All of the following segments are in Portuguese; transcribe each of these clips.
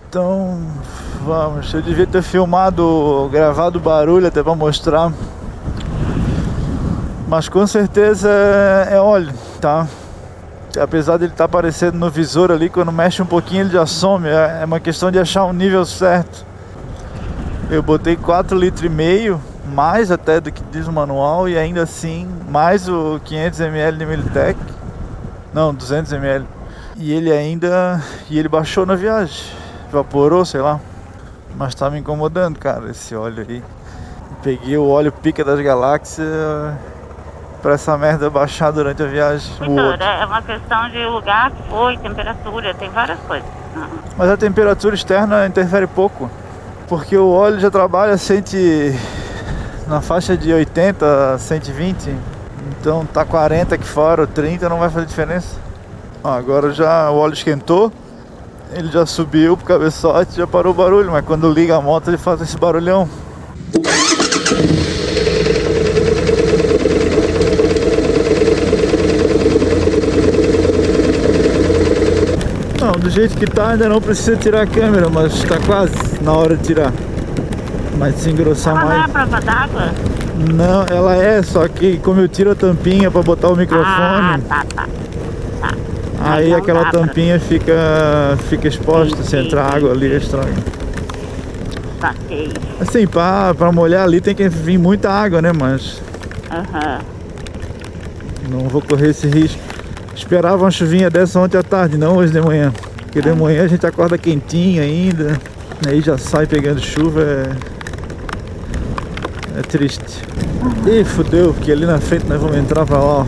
Então, vamos. Eu devia ter gravado o barulho até para mostrar. Mas com certeza é óleo, tá? Apesar de ele estar aparecendo no visor ali, quando mexe um pouquinho ele já some. É uma questão de achar um nível certo. Eu botei 4,5 litros, mais até do que diz o manual, e ainda assim, mais o 500 ml de Militec. Não, 200 ml. E ele baixou na viagem. Evaporou, sei lá. Mas tá me incomodando, cara, esse óleo aí. Peguei o óleo pica das galáxias pra essa merda baixar durante a viagem. Vitor, é uma questão de lugar que foi, temperatura, tem várias coisas. Mas a temperatura externa interfere pouco. Porque o óleo já trabalha na faixa de 80 a 120. Então tá 40 aqui fora, 30 não vai fazer diferença. Agora já o óleo esquentou. Ele já subiu pro cabeçote, já parou o barulho. Mas quando liga a moto ele faz esse barulhão. Não, do jeito que tá ainda não precisa tirar a câmera, mas tá quase na hora de tirar. Mas se engrossar mais. Ela não é a prova d'água? Não, ela é, só que como eu tiro a tampinha pra botar o microfone. Tá. Aí aquela tampinha fica exposta, se entrar água ali, estraga. Saquei. Assim, pra molhar ali tem que vir muita água, né? Mas não vou correr esse risco. Esperava uma chuvinha dessa ontem à tarde, não hoje de manhã. Porque de manhã a gente acorda quentinho ainda. Aí já sai pegando chuva, é triste. Ih, fudeu, porque ali na frente nós vamos entrar pra lá, ó.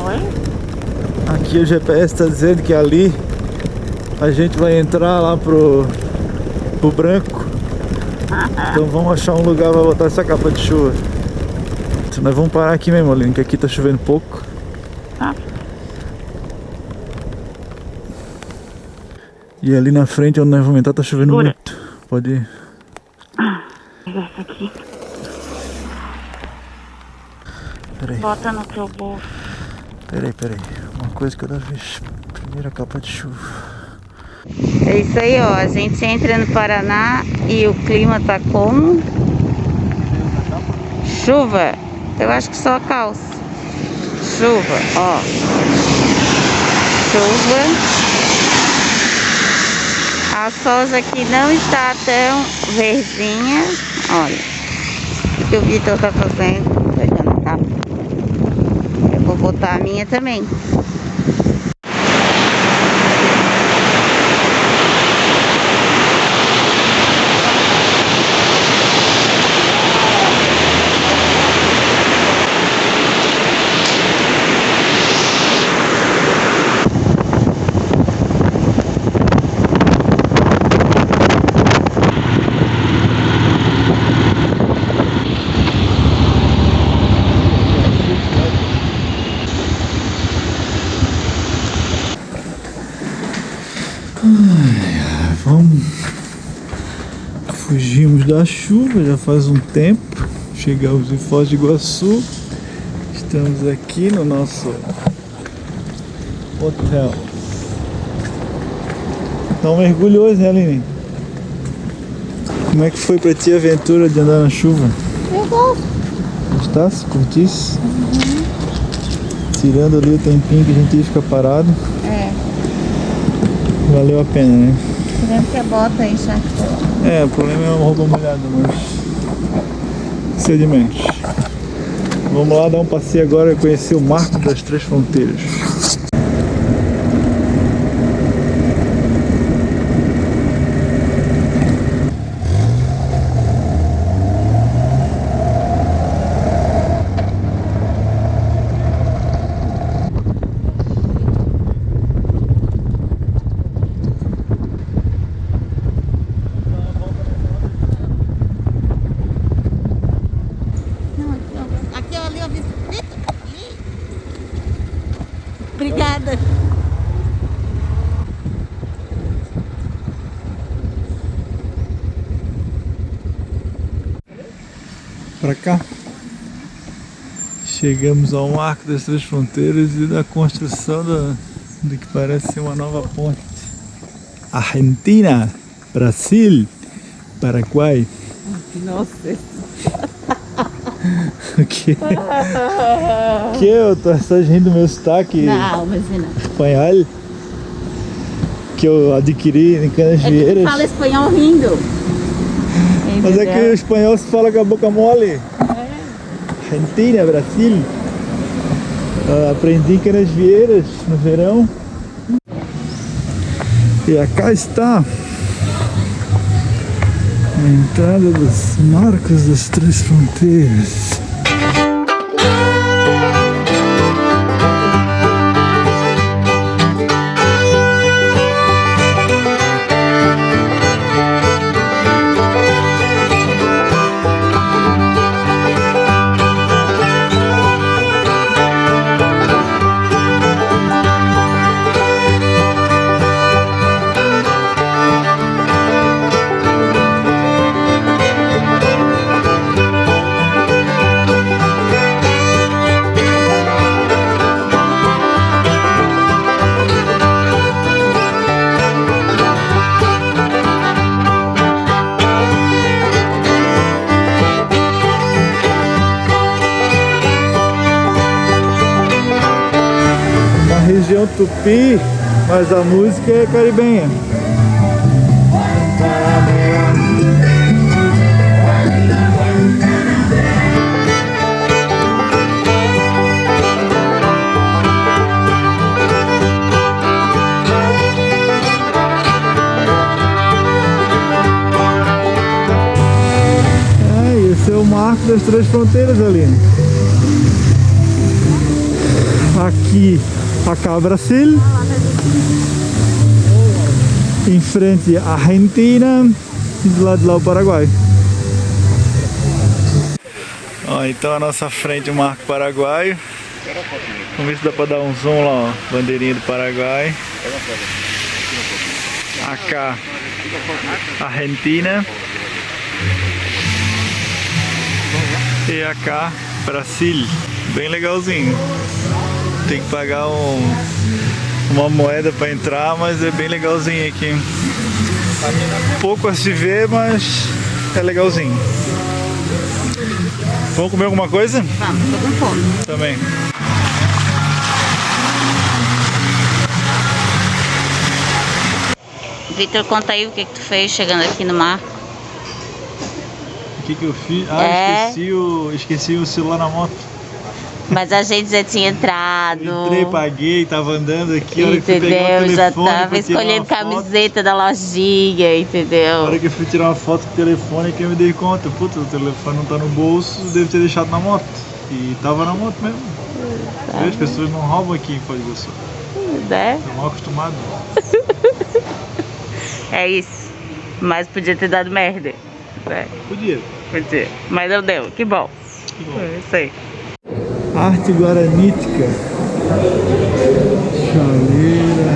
Oi? Aqui o GPS tá dizendo que ali a gente vai entrar lá pro branco. Então vamos achar um lugar pra botar essa capa de chuva. Então nós vamos parar aqui mesmo, Aline, que aqui tá chovendo pouco. E ali na frente onde nós vamos entrar tá chovendo muito. Pode ir. Pega essa aqui. Peraí. Bota no teu bolso. Peraí. Uma coisa cada vez. Primeira capa de chuva. É isso aí, ó. A gente entra no Paraná e o clima tá como? Chuva. Eu acho que só a calça. Chuva, ó. Chuva. A soja aqui não está tão verdinha. Olha. O que o Vitor tá fazendo. Pegando a capa. Eu vou botar a minha também. Fugimos da chuva já faz um tempo. Chegamos em Foz do Iguaçu. Estamos aqui no nosso hotel. Tá um mergulho hoje, né, Aline? Como é que foi pra ti a aventura de andar na chuva? Eu gosto. Gostasse? Curtisse? Tirando ali o tempinho que a gente ia ficar parado. Valeu a pena, né? Tirando que a bota aí, já. O problema é uma roupa molhada, mas sedimentos. Vamos lá dar um passeio agora e conhecer o Marco das Três Fronteiras. Obrigada. Pra cá. Chegamos ao Marco das Três Fronteiras e da construção do que parece ser uma nova ponte. Argentina, Brasil, Paraguai. Nossa. O que? Que eu tô rindo do meu sotaque Não, mas não. espanhol que eu adquiri em Canasvieiras. Fala espanhol rindo. Mas é que o espanhol se fala com a boca mole. Argentina, Brasil. Aprendi em Canasvieiras no verão. E cá está a entrada dos Marcos das Três Fronteiras. Região Tupi, mas a música é caribenha. Esse é o Marco das Três Fronteiras ali. Aqui acá Brasil, em frente à Argentina e do lado de lá o Paraguai. Ó, então a nossa frente o Marco Paraguaio. Vamos ver se dá para dar um zoom lá, ó. Bandeirinha do Paraguai. Acá Argentina e acá Brasil. Bem legalzinho. Tem que pagar uma moeda para entrar, mas é bem legalzinho aqui. Pouco a se ver, mas é legalzinho. Vamos comer alguma coisa? Vamos, tô com fome. Também. Vitor, conta aí o que tu fez chegando aqui no mar. O que eu fiz? Esqueci o celular na moto. Mas a gente já tinha entrado. Entrei, paguei, tava andando aqui. A hora que fui Entendeu? pegar o telefone, Já tava escolhendo camiseta da lojinha, entendeu? A hora que eu fui tirar uma foto com o telefone, que eu me dei conta, puta, o telefone não tá no bolso, devo ter deixado na moto. E tava na moto mesmo. Tá. As pessoas não roubam aqui em Foz do Iguaçu. Né? Tô mal acostumado. É isso. Mas podia ter dado merda. Né? Podia. Podia. Mas não deu. Que bom. Que bom. É isso aí. Arte guaranítica. Chaleira.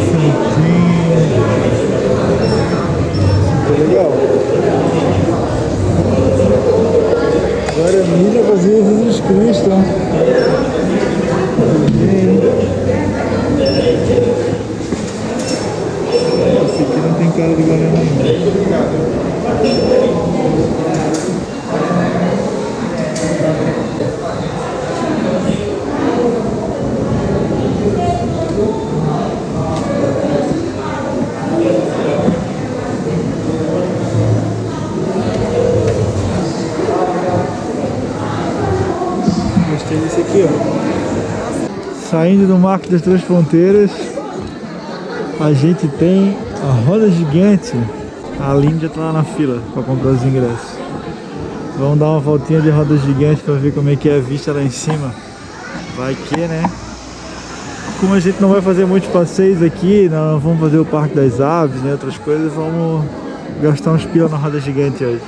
Santinho. Super legal. Guarani fazia Jesus Cristo. Esse aqui não tem cara de Guarani. Gostei desse aqui, ó. Saindo do Marco das Três Fronteiras, a gente tem a roda gigante. A Aline já tá lá na fila para comprar os ingressos. Vamos dar uma voltinha de roda gigante para ver como é que é a vista lá em cima. Vai que, né? Como a gente não vai fazer muitos passeios aqui, não vamos fazer o Parque das Aves, né? Outras coisas, vamos gastar uns pila na roda gigante hoje.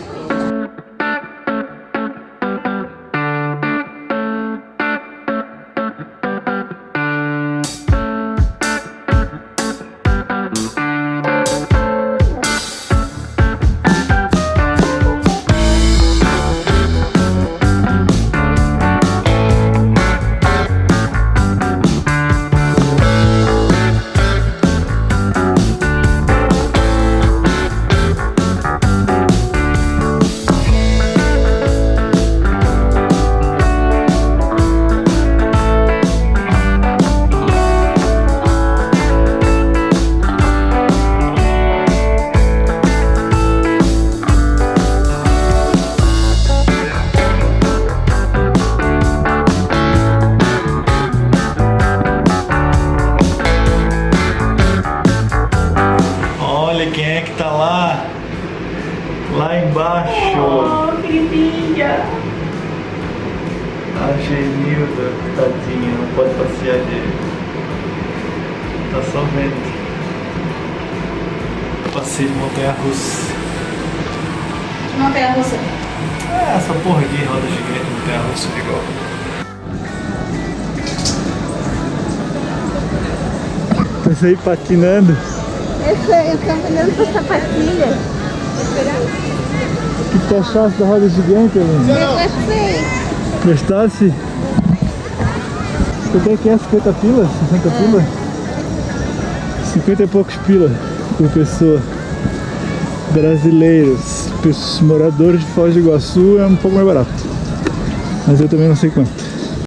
Belinha que tá lá embaixo. Oh, queridinha. A Genilda, tadinha, não pode passear dele. Tá só vendo. Passeio de montanha-russa. Montanha-russa. É, essa porra aqui, roda gigante, montanha-russa igual. Você aí patinando. Eu tô vendendo essa sapatilha. O que tu achaste da roda gigante, Helena? Eu gostei. Gostasse? Quanto é que é? 50 pila? 60 pila? 50 e poucos pila por pessoa. Brasileiros, moradores de Foz do Iguaçu é um pouco mais barato. Mas eu também não sei quanto.